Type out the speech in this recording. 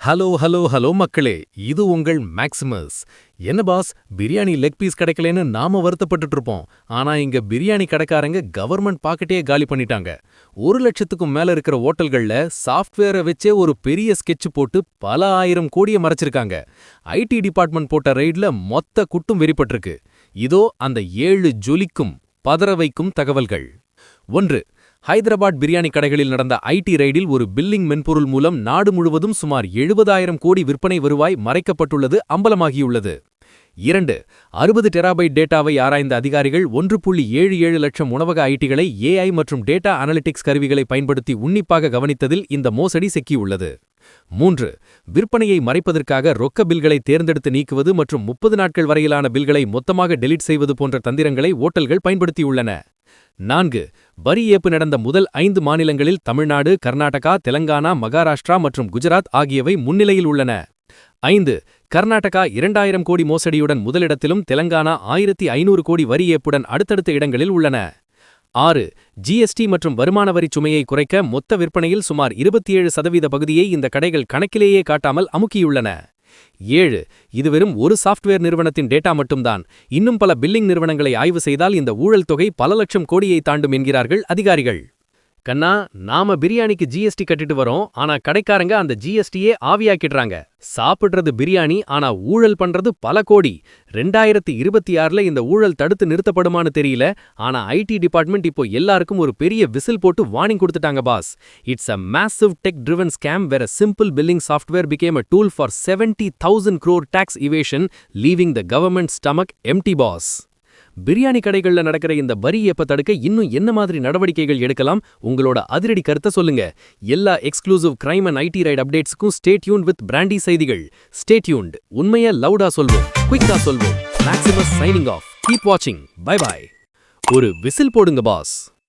Hello hello hello மக்களே, இது உங்கள் மேக்ஸிமஸ். என்ன பாஸ், பிரியாணி லெக் பீஸ் கிடைக்கலன்னு நாம வருத்தப்பட்டுட்டு இருப்போம். ஆனா இங்க பிரியாணி கடைக்காரங்க கவர்மெண்ட் பாக்கெட்டையே காலி பண்ணிட்டாங்க. 1,00,000க்கும் மேல இருக்கிற ஓட்டல்கள்ல சாஃப்ட்வேரை வச்சே ஒரு பெரிய ஸ்கெட்ச் போட்டு பல ஆயிரம் கோடியை மறைச்சிருக்காங்க. ஐடி டிபார்ட்மெண்ட் போட்ட ரெய்ட்ல மொத்த குட்டும் வெறிப்பட்டிருக்கு. இதோ அந்த 7 ஜொலிக்கும் பதற வைக்கும் தகவல்கள். 1. ஹைதராபாத் பிரியாணி கடைகளில் நடந்த ஐடி ரெய்டில் ஒரு பில்லிங் மென்பொருள் மூலம் நாடு முழுவதும் சுமார் 70,000 கோடி விற்பனை வருவாய் மறைக்கப்பட்டுள்ளது அம்பலமாகியுள்ளது. 2. 60 டெராபைட் டேட்டாவை ஆராய்ந்த அதிகாரிகள் 1.77 லட்சம் உணவக ஐடிகளை ஏஐ மற்றும் டேட்டா அனலிட்டிக்ஸ் கருவிகளை பயன்படுத்தி உன்னிப்பாக கவனித்ததில் இந்த மோசடி சிக்கியுள்ளது. 3. விற்பனையை மறைப்பதற்காக ரொக்க பில்களை தேர்ந்தெடுத்து நீக்குவது மற்றும் 30 நாட்கள் வரையிலான பில்களை மொத்தமாக டெலீட் செய்வது போன்ற தந்திரங்களை ஓட்டல்கள் பயன்படுத்தியுள்ளன. 4. வரி ஏய்ப்பு நடந்த முதல் 5 மாநிலங்களில் தமிழ்நாடு, கர்நாடகா, தெலங்கானா, மகாராஷ்டிரா மற்றும் குஜராத் ஆகியவை முன்னிலையில் உள்ளன. 5. கர்நாடகா 2,000 கோடி மோசடியுடன் முதலிடத்திலும் தெலங்கானா 1,500 கோடி வரி ஏய்ப்புடன் அடுத்தடுத்த இடங்களில் உள்ளன. 6. ஜிஎஸ்டி மற்றும் வருமான வரிச் சுமையை குறைக்க மொத்த விற்பனையில் சுமார் 27% பகுதியை இந்த கடைகள் கணக்கிலேயே காட்டாமல் அமுக்கியுள்ளன. 7. இது வெறும் ஒரு சாஃப்ட்வேர் நிறுவனத்தின் டேட்டா மட்டும்தான். இன்னும் பல பில்லிங் நிறுவனங்களை ஆய்வு செய்தால் இந்த ஊழல் தொகை பல லட்சம் கோடியை தாண்டும் என்கிறார்கள் அதிகாரிகள். கண்ணா, நாம பிரியாணிக்கு ஜிஎஸ்டி கட்டிட்டு வரோம், ஆனா கடைக்காரங்க அந்த ஜிஎஸ்டியே ஆவியாக்கிடுறாங்க. சாப்பிடுறது பிரியாணி, ஆனா ஊழல் பண்றது பல கோடி. 2026ல இந்த ஊழல் தடுத்து நிறுத்தப்படுமான்னு தெரியல. ஆனா ஐடி டிபார்ட்மெண்ட் இப்போ எல்லாருக்கும் ஒரு பெரிய விசில் போட்டு வார்னிங் கொடுத்துட்டாங்க boss. It's a massive tech-driven scam where a simple billing software became a tool for 70,000 crore tax evasion, leaving the government's stomach empty boss. Biryani கடைகள்ல நடக்கிற இந்த வரி ஏய்ப்பை தடுக்க இன்னும் என்ன மாதிரி நடவடிக்கைகள் எடுக்கலாம்? உங்களோட அதிரடி கருத்தை சொல்லுங்க. எல்லா exclusive crime and IT raid அப்டேட்ஸ்க்கும் ஸ்டே டியூன்ட் வித் பிராண்டி செய்திகள். Stay tuned. உண்மையை லவுடா சொல்வோம், குயிக்கா சொல்வோம். Maximus signing off. கீப் வாட்சிங். Bye bye. ஒரு விசில் போடுங்க பாஸ்.